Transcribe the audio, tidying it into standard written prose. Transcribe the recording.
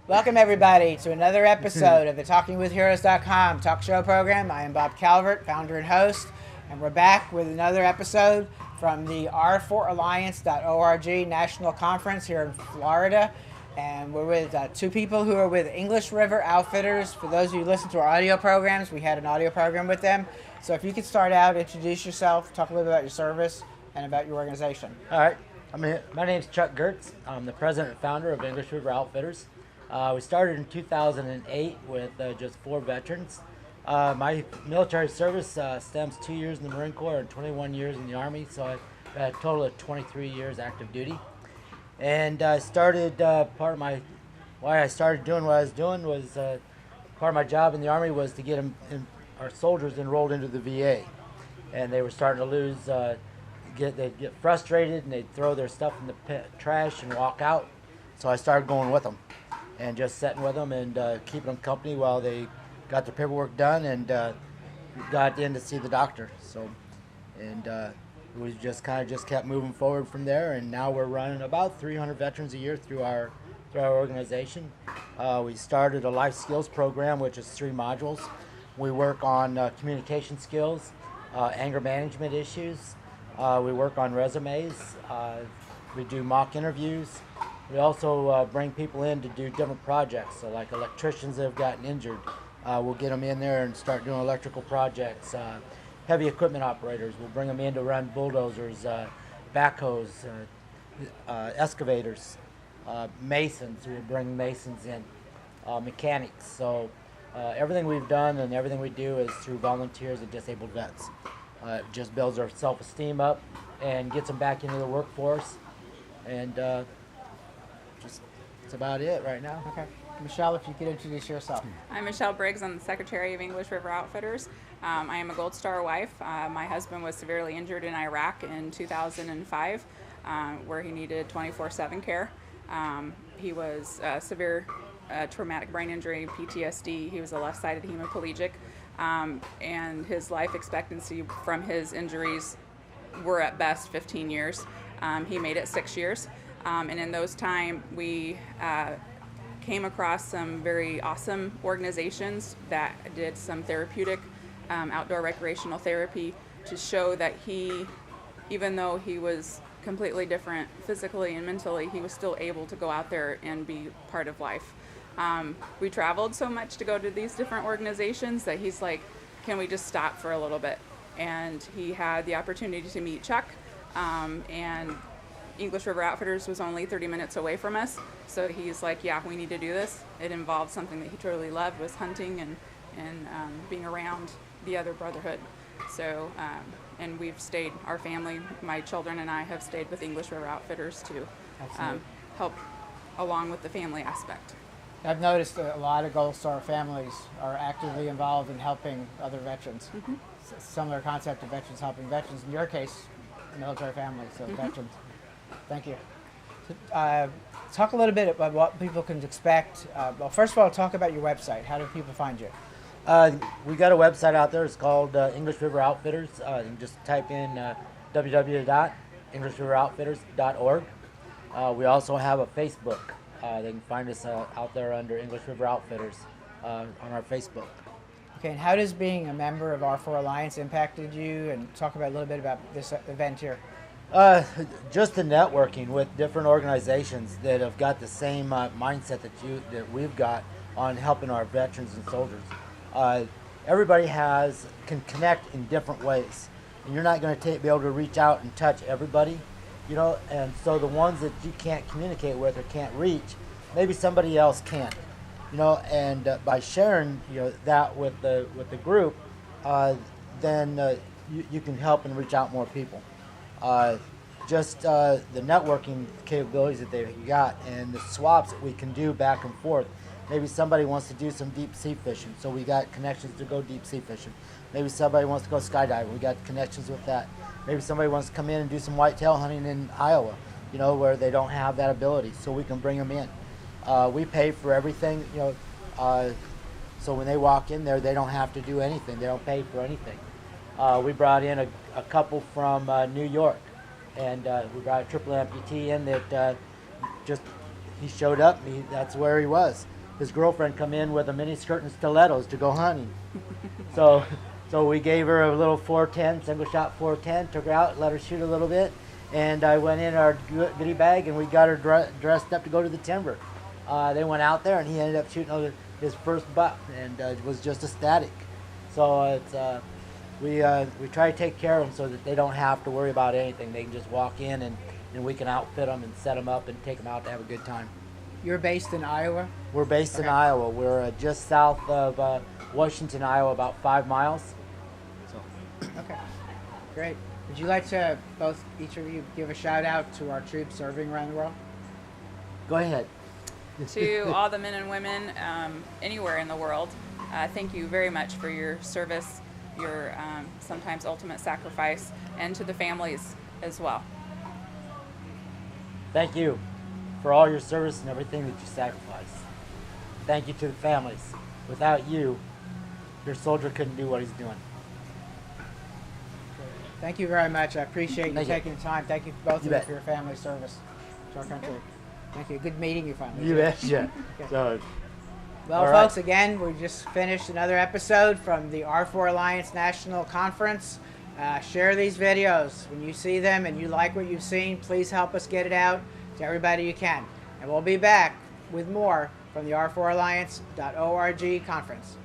Welcome, everybody, to another episode of the TalkingWithHeroes.com talk show program. I am Bob Calvert, founder and host, and we're back with another episode from the R4Alliance.org National Conference here in Florida. And we're with two people who are with English River Outfitters. For those of you who listen to our audio programs, we had an audio program with them. So if you could start out, introduce yourself, talk a little bit about your service and about your organization. All right. My name's Chuck Gertz. I'm the president and founder of English River Outfitters. We started in 2008 with just 4 veterans. My military service stems 2 years in the Marine Corps and 21 years in the Army, so I've had a total of 23 years active duty. And I started, why I started doing what I was doing was part of my job in the Army was to get our soldiers enrolled into the VA. And they were starting to lose, they'd get frustrated and they'd throw their stuff in the trash and walk out. So I started going with them and just sitting with them and keeping them company while they got their paperwork done and got in to see the doctor. So, and we just kept moving forward from there, and now we're running about 300 veterans a year through our organization. We started a life skills program, which is 3 modules. We work on communication skills, anger management issues. We work on resumes. We do mock interviews. We also bring people in to do different projects. So like electricians that have gotten injured, we'll get them in there and start doing electrical projects. Heavy equipment operators, we'll bring them in to run bulldozers, backhoes, excavators, masons, we'll bring masons in, mechanics. So everything we've done and everything we do is through volunteers and disabled vets. It just builds their self-esteem up and gets them back into the workforce. And that's about it right now. Okay. Michelle, if you could introduce yourself. I'm Michelle Briggs. I'm the secretary of English River Outfitters. I am a Gold Star wife. My husband was severely injured in Iraq in 2005, where he needed 24/7 care. He was severe traumatic brain injury, PTSD. He was a left-sided hemiplegic, and his life expectancy from his injuries were at best 15 years. He made it 6 years, and in those time we came across some very awesome organizations that did some therapeutic outdoor recreational therapy to show that he, even though he was completely different physically and mentally, he was still able to go out there and be part of life. We traveled so much to go to these different organizations that he's like, can we just stop for a little bit? And he had the opportunity to meet Chuck, and English River Outfitters was only 30 minutes away from us, so he's like, yeah, we need to do this. It involved something that he truly loved, was hunting and being around the other brotherhood. So, and we've stayed, our family, my children and I have stayed with English River Outfitters to help along with the family aspect. I've noticed a lot of Gold Star families are actively involved in helping other veterans. Mm-hmm. Similar concept of veterans helping veterans. In your case, military families, so veterans. Thank you. Talk a little bit about what people can expect. Well, first of all, talk about your website. How do people find you? We got a website out there. It's called English River Outfitters. You can just type in www.englishrivoroutfitters.org. We also have a Facebook. They can find us out there under English River Outfitters on our Facebook. Okay, and how does being a member of R4 Alliance impacted you? And talk about a little bit about this event here. Just the networking with different organizations that have got the same mindset that we've got on helping our veterans and soldiers. Everybody can connect in different ways, and you're not going to be able to reach out and touch everybody, and so the ones that you can't communicate with or can't reach, maybe somebody else can, and by sharing that with the group, then you can help and reach out more people. Just the networking capabilities that they've got and the swaps that we can do back and forth. Maybe somebody wants to do some deep sea fishing, so we got connections to go deep sea fishing. Maybe somebody wants to go skydiving, we got connections with that. Maybe somebody wants to come in and do some whitetail hunting in Iowa, where they don't have that ability, so we can bring them in. We pay for everything, so when they walk in there, they don't have to do anything. They don't pay for anything. We brought in a couple from New York, and we brought a triple amputee in that he showed up, that's where he was. his girlfriend come in with a mini skirt and stilettos to go hunting. So we gave her a little 410, single shot 410, took her out, let her shoot a little bit, and I went in our goodie bag and we got her dressed up to go to the timber. They went out there and he ended up shooting his first buck and was just ecstatic. So we try to take care of them so that they don't have to worry about anything. They can just walk in and we can outfit them and set them up and take them out to have a good time. You're based in Iowa? We're based in Iowa. We're just south of Washington, Iowa, about 5 miles. So. Okay, great. Would you like to each of you give a shout out to our troops serving around the world? Go ahead. To all the men and women anywhere in the world, thank you very much for your service, your sometimes ultimate sacrifice, and to the families as well. Thank you for all your service and everything that you sacrifice. Thank you to the families. Without you, your soldier couldn't do what he's doing. Thank you very much. I appreciate you taking the time. Thank you both of you bet. for your family service to our country. Thank you. Good meeting you finally. You betcha. Okay. So, Well, all right. folks, again, we just finished another episode from the R4 Alliance National Conference. Share these videos. When you see them and you like what you've seen, please help us get it out to everybody you can. And we'll be back with more from the R4Alliance.org conference.